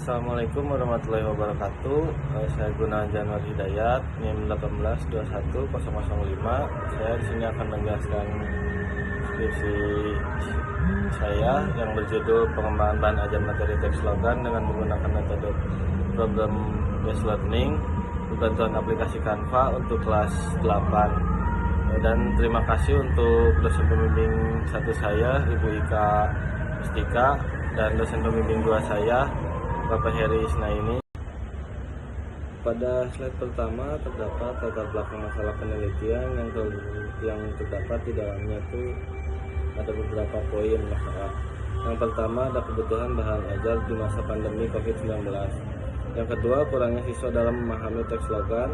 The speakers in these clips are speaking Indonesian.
Assalamualaikum warahmatullahi wabarakatuh. Saya Gunawan Januar Hidayat, NIM 1821005. Saya di sini akan menjelaskan skripsi saya yang berjudul pengembangan bahan ajar materi teks slogan dengan menggunakan metode problem based learning berbantuan aplikasi Canva untuk kelas 8. Dan terima kasih untuk dosen pembimbing 1 saya, Ibu Ika Mustika, dan dosen pembimbing 2 saya, Bapak Heri Isnaini. Pada slide pertama terdapat latar belakang masalah penelitian yang terdapat di dalamnya itu ada beberapa poin masalah. Yang pertama ada kebutuhan bahan ajar di masa pandemi COVID-19. Yang kedua, kurangnya siswa dalam memahami teks slogan.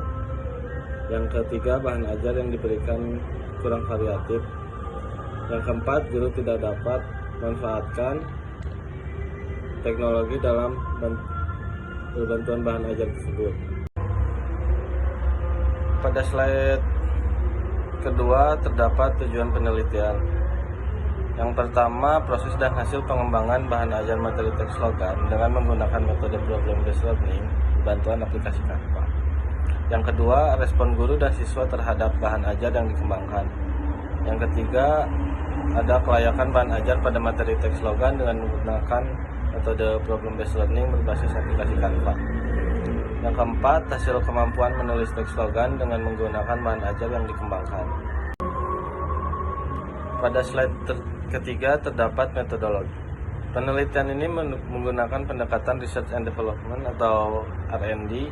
Yang ketiga, bahan ajar yang diberikan kurang variatif. Yang keempat, guru tidak dapat memanfaatkan teknologi dalam berbantuan bahan ajar tersebut. Pada slide kedua terdapat tujuan penelitian. Yang pertama, proses dan hasil pengembangan bahan ajar materi teks slogan dengan menggunakan metode problem based learning bantuan aplikasi Canva. Yang kedua, respon guru dan siswa terhadap bahan ajar yang dikembangkan. Yang ketiga, ada kelayakan bahan ajar pada materi teks slogan dengan menggunakan metode problem based learning berbasis aplikasi Canva. Yang keempat, hasil kemampuan menulis teks slogan dengan menggunakan bahan ajar yang dikembangkan. Pada slide ketiga terdapat metodologi. Penelitian ini menggunakan pendekatan research and development atau R&D.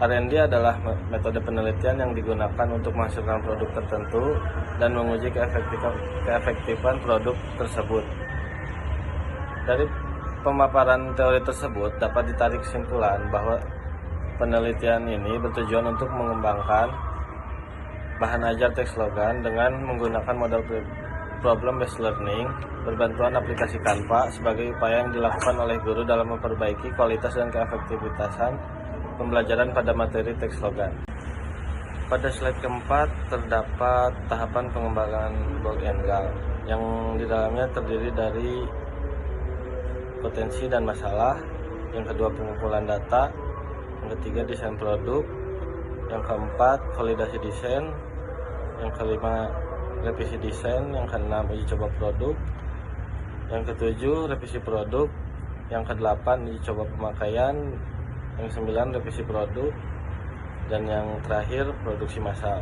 R&D adalah metode penelitian yang digunakan untuk menghasilkan produk tertentu dan menguji keefektifan produk tersebut. Dari pemaparan teori tersebut dapat ditarik kesimpulan bahwa penelitian ini bertujuan untuk mengembangkan bahan ajar teks slogan dengan menggunakan model problem based learning berbantuan aplikasi Canva sebagai upaya yang dilakukan oleh guru dalam memperbaiki kualitas dan keefektivitasan pembelajaran pada materi teks slogan. Pada slide keempat terdapat tahapan pengembangan Bold and Gal yang di dalamnya terdiri dari potensi dan masalah, yang kedua pengumpulan data, yang ketiga desain produk, yang keempat validasi desain, yang kelima revisi desain, yang keenam uji coba produk, yang ketujuh revisi produk, yang kedelapan uji coba pemakaian, yang sembilan revisi produk, dan yang terakhir produksi massal.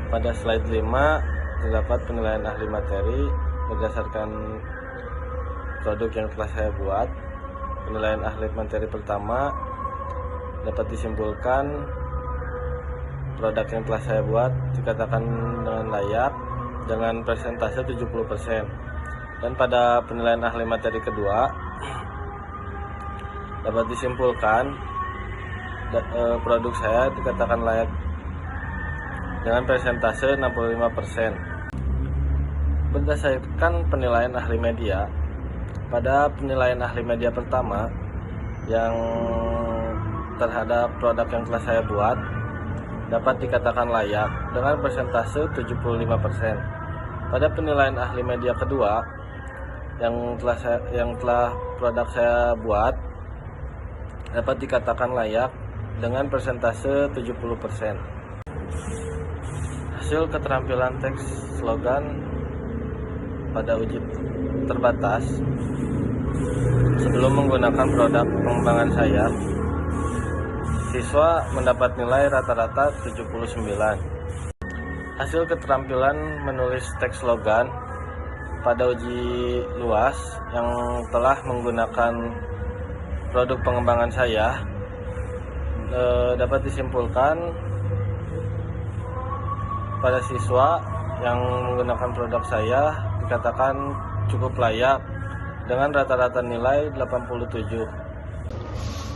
Pada slide 5 terdapat penilaian ahli materi berdasarkan produk yang telah saya buat. Penilaian ahli materi pertama dapat disimpulkan produk yang telah saya buat dikatakan dengan layak dengan persentase 70%. Dan pada penilaian ahli materi kedua dapat disimpulkan produk saya dikatakan layak dengan persentase 65%. Berdasarkan penilaian ahli media, pada penilaian ahli media pertama yang terhadap produk yang telah saya buat dapat dikatakan layak dengan persentase 75%. Pada penilaian ahli media kedua yang telah produk saya buat dapat dikatakan layak dengan persentase 70%. Hasil keterampilan teks slogan pada uji terbatas sebelum menggunakan produk pengembangan saya, siswa mendapat nilai rata-rata 79. Hasil keterampilan menulis teks slogan pada uji luas yang telah menggunakan produk pengembangan saya dapat disimpulkan pada siswa yang menggunakan produk saya dikatakan cukup layak dengan rata-rata nilai 87.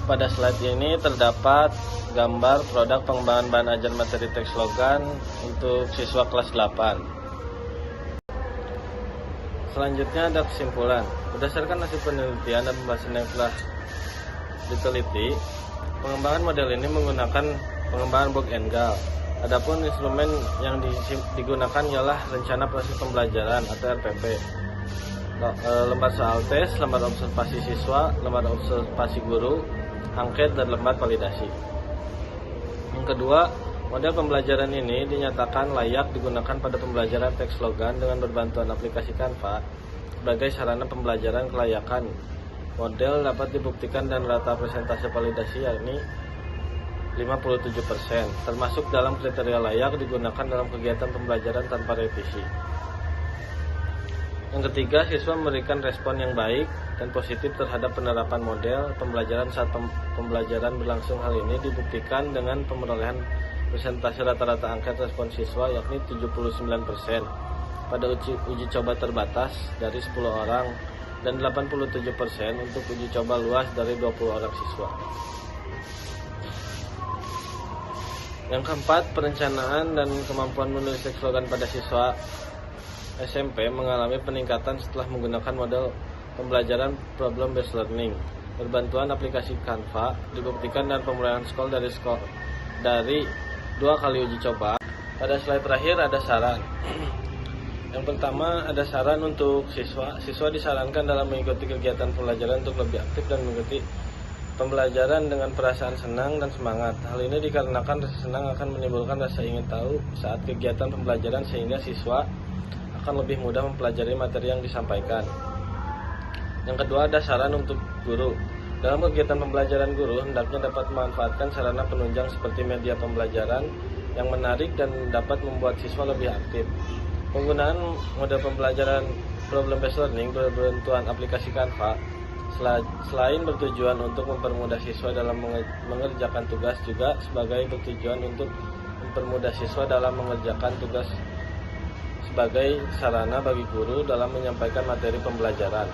Pada slide ini terdapat gambar produk pengembangan bahan ajar materi teks slogan untuk siswa kelas 8. Selanjutnya ada kesimpulan. Berdasarkan hasil penelitian dan pembahasan yang telah diteliti, pengembangan model ini menggunakan pengembangan Bold and Gal. Adapun instrumen yang digunakan ialah rencana proses pembelajaran atau RPP. lembar soal tes, lembar observasi siswa, lembar observasi guru, angket, dan lembar validasi. Yang kedua, model pembelajaran ini dinyatakan layak digunakan pada pembelajaran teks slogan dengan berbantuan aplikasi Canva sebagai sarana pembelajaran kelayakan. Model dapat dibuktikan dan rata presentase validasi yakni 57%, termasuk dalam kriteria layak digunakan dalam kegiatan pembelajaran tanpa revisi. Yang ketiga, siswa memberikan respon yang baik dan positif terhadap penerapan model pembelajaran saat pembelajaran berlangsung. Hal ini dibuktikan dengan pemerolehan persentase rata-rata angket respon siswa yakni 79% pada uji coba terbatas dari 10 orang dan 87% untuk uji coba luas dari 20 orang siswa. Yang keempat, perencanaan dan kemampuan menulis teks slogan pada siswa SMP mengalami peningkatan setelah menggunakan model pembelajaran problem based learning. Berbantuan aplikasi Canva dibuktikan dan pemerolehan skor dari 2 kali uji coba. Pada slide terakhir ada saran. Yang pertama, ada saran untuk siswa. Siswa disarankan dalam mengikuti kegiatan pembelajaran untuk lebih aktif dan mengikuti pembelajaran dengan perasaan senang dan semangat. Hal ini dikarenakan rasa senang akan menimbulkan rasa ingin tahu saat kegiatan pembelajaran sehingga siswa akan lebih mudah mempelajari materi yang disampaikan. Yang kedua, ada saran untuk guru. Dalam kegiatan pembelajaran, guru hendaknya dapat memanfaatkan sarana penunjang seperti media pembelajaran yang menarik dan dapat membuat siswa lebih aktif. Penggunaan model pembelajaran problem based learning berbantuan aplikasi Canva selain bertujuan untuk mempermudah siswa dalam mengerjakan tugas, juga sebagai bertujuan untuk mempermudah siswa dalam mengerjakan tugas sebagai sarana bagi guru dalam menyampaikan materi pembelajaran.